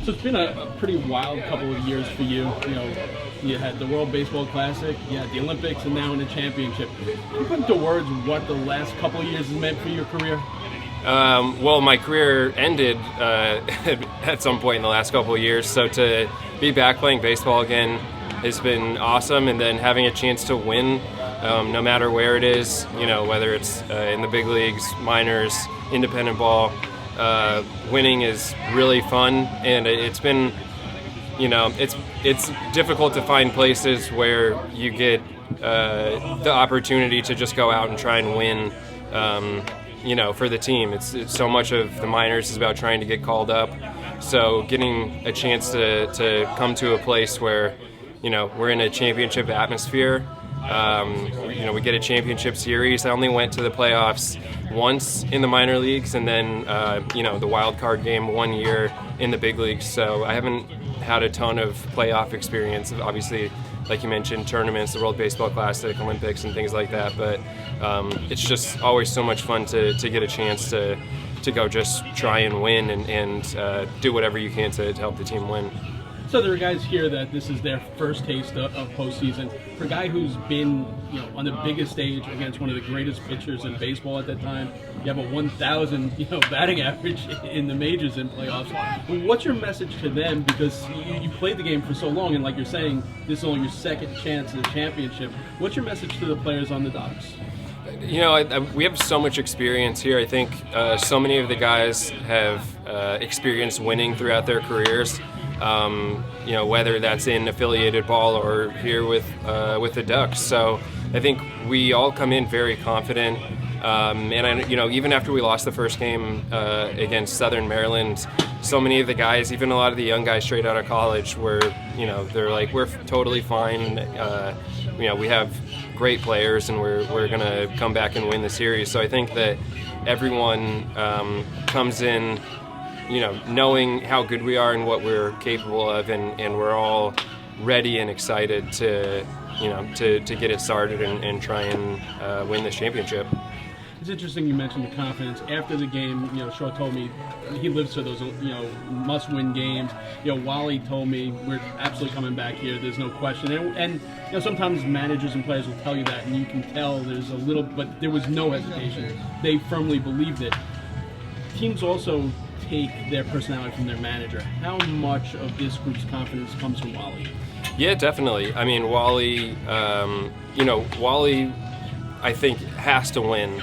So it's been a pretty wild couple of years for you. You know, you had the World Baseball Classic, you had the Olympics, and now in the championship. Can you put into words what the last couple of years has meant for your career? Well, my career ended at some point in the last couple of years, so to be back playing baseball again has been awesome, and then having a chance to win, no matter where it is, you know, whether it's in the big leagues, minors, independent ball, winning is really fun, and it's been, you know, it's difficult to find places where you get the opportunity to just go out and try and win. You know, for the team, it's so much of the minors is about trying to get called up. So getting a chance to come to a place where, you know, we're in a championship atmosphere. You know, we get a championship series. I only went to the playoffs once in the minor leagues, and then you know, the wild card game 1 year in the big leagues. So I haven't had a ton of playoff experience. Obviously, like you mentioned, tournaments, the World Baseball Classic, Olympics, and things like that. But it's just always so much fun to get a chance to go just try and win and do whatever you can to help the team win. So there are guys here that this is their first taste of postseason. For a guy who's been, you know, on the biggest stage against one of the greatest pitchers in baseball at that time, you have a 1,000, you know, batting average in the majors and playoffs. What's your message to them? Because you played the game for so long, and like you're saying, this is only your second chance at a championship. What's your message to the players on the docks? You know, we have so much experience here. I think so many of the guys have experienced winning throughout their careers. You know, whether that's in affiliated ball or here with the Ducks. So I think we all come in very confident. And you know, even after we lost the first game against Southern Maryland, so many of the guys, even a lot of the young guys straight out of college, were, you know, they're like, we're totally fine. You know, we have great players, and we're gonna come back and win the series. So I think that everyone comes in, you know, knowing how good we are and what we're capable of, and we're all ready and excited to, you know, to get it started and try and win this championship. It's interesting you mentioned the confidence. After the game, you know, Shaw told me he lives for those, you know, must-win games. You know, Wally told me we're absolutely coming back here. There's no question. And you know, sometimes managers and players will tell you that, and you can tell there's a little, but there was no hesitation. They firmly believed it. Teams also take their personality from their manager. How much of this group's confidence comes from Wally? Yeah, definitely. I mean, Wally, you know, Wally, I think, has to win.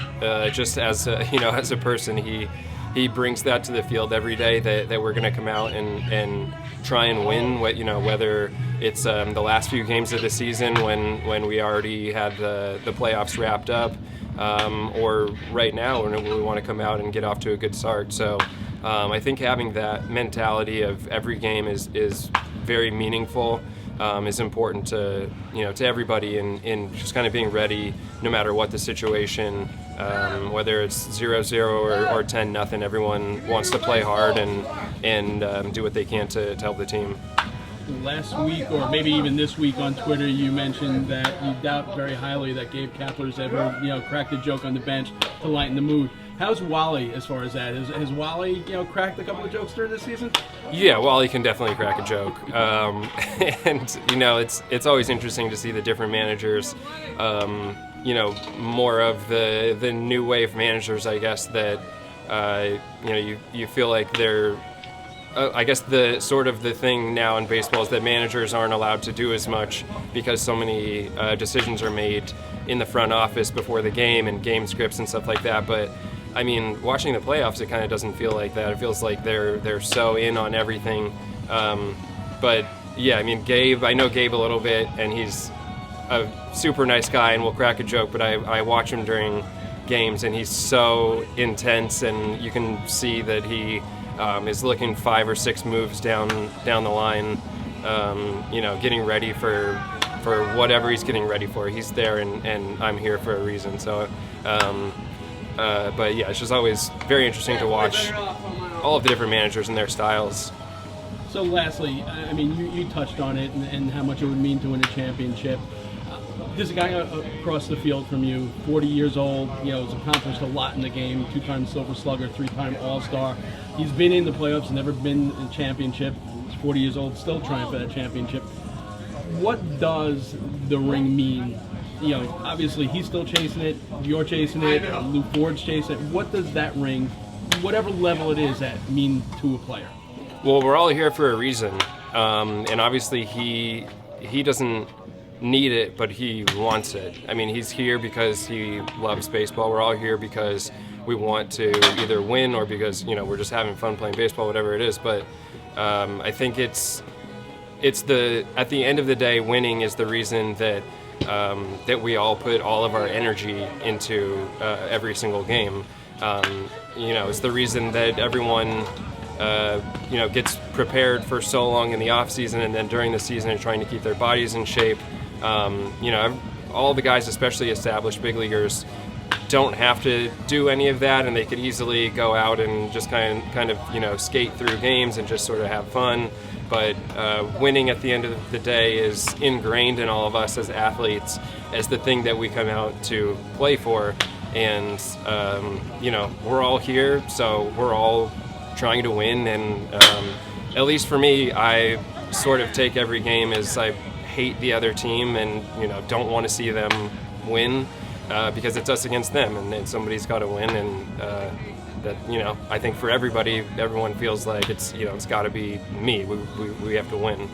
Just as a, you know, as a person, he brings that to the field every day, that we're going to come out and try and win. What, you know, whether it's the last few games of the season when we already had the playoffs wrapped up, or right now when we want to come out and get off to a good start. So I think having that mentality of every game is very meaningful. Is important to, you know, to everybody, in just kind of being ready no matter what the situation, whether it's 0-0 or 10-0. Everyone wants to play hard and do what they can to help the team. Last week, or maybe even this week on Twitter, you mentioned that you doubt very highly that Gabe Kapler's ever, you know, cracked a joke on the bench to lighten the mood. How's Wally as far as that? Has Wally, you know, cracked a couple of jokes during this season? Yeah, Wally can definitely crack a joke. And, you know, it's always interesting to see the different managers, you know, more of the new wave managers, I guess, that, you know, you feel like they're, I guess the sort of the thing now in baseball is that managers aren't allowed to do as much because so many decisions are made in the front office before the game and game scripts and stuff like that. But I mean, watching the playoffs, it kind of doesn't feel like that. It feels like they're so in on everything. But yeah, I mean, Gabe, I know Gabe a little bit, and he's a super nice guy and will crack a joke. But I watch him during games, and he's so intense, and you can see that he is looking 5 or 6 moves down the line. You know, getting ready for whatever he's getting ready for. He's there, and I'm here for a reason. So. But yeah, it's just always very interesting to watch all of the different managers and their styles. So lastly, I mean, you touched on it and how much it would mean to win a championship. There's a guy across the field from you, 40 years old, you know, has accomplished a lot in the game, 2-time Silver Slugger, 3-time All-Star. He's been in the playoffs, never been in a championship. 40 years old, still trying for that championship. What does the ring mean? You know, obviously he's still chasing it, you're chasing it, Lou Ford's chasing it. What does that ring, whatever level it is at, mean to a player? Well, we're all here for a reason, and obviously he doesn't need it, but he wants it. I mean, he's here because he loves baseball. We're all here because we want to either win or because, you know, we're just having fun playing baseball, whatever it is. But I think it's at the end of the day, winning is the reason that that we all put all of our energy into every single game. You know, it's the reason that everyone you know, gets prepared for so long in the off season, and then during the season and trying to keep their bodies in shape. You know, all the guys, especially established big leaguers, don't have to do any of that, and they could easily go out and just kind of you know, skate through games and just sort of have fun. But winning at the end of the day is ingrained in all of us as athletes as the thing that we come out to play for. And you know, we're all here, so we're all trying to win. And at least for me, I sort of take every game as I hate the other team and, you know, don't want to see them win because it's us against them, and somebody's got to win. And that, you know, I think for everybody, everyone feels like it's, you know, it's got to be me. We have to win.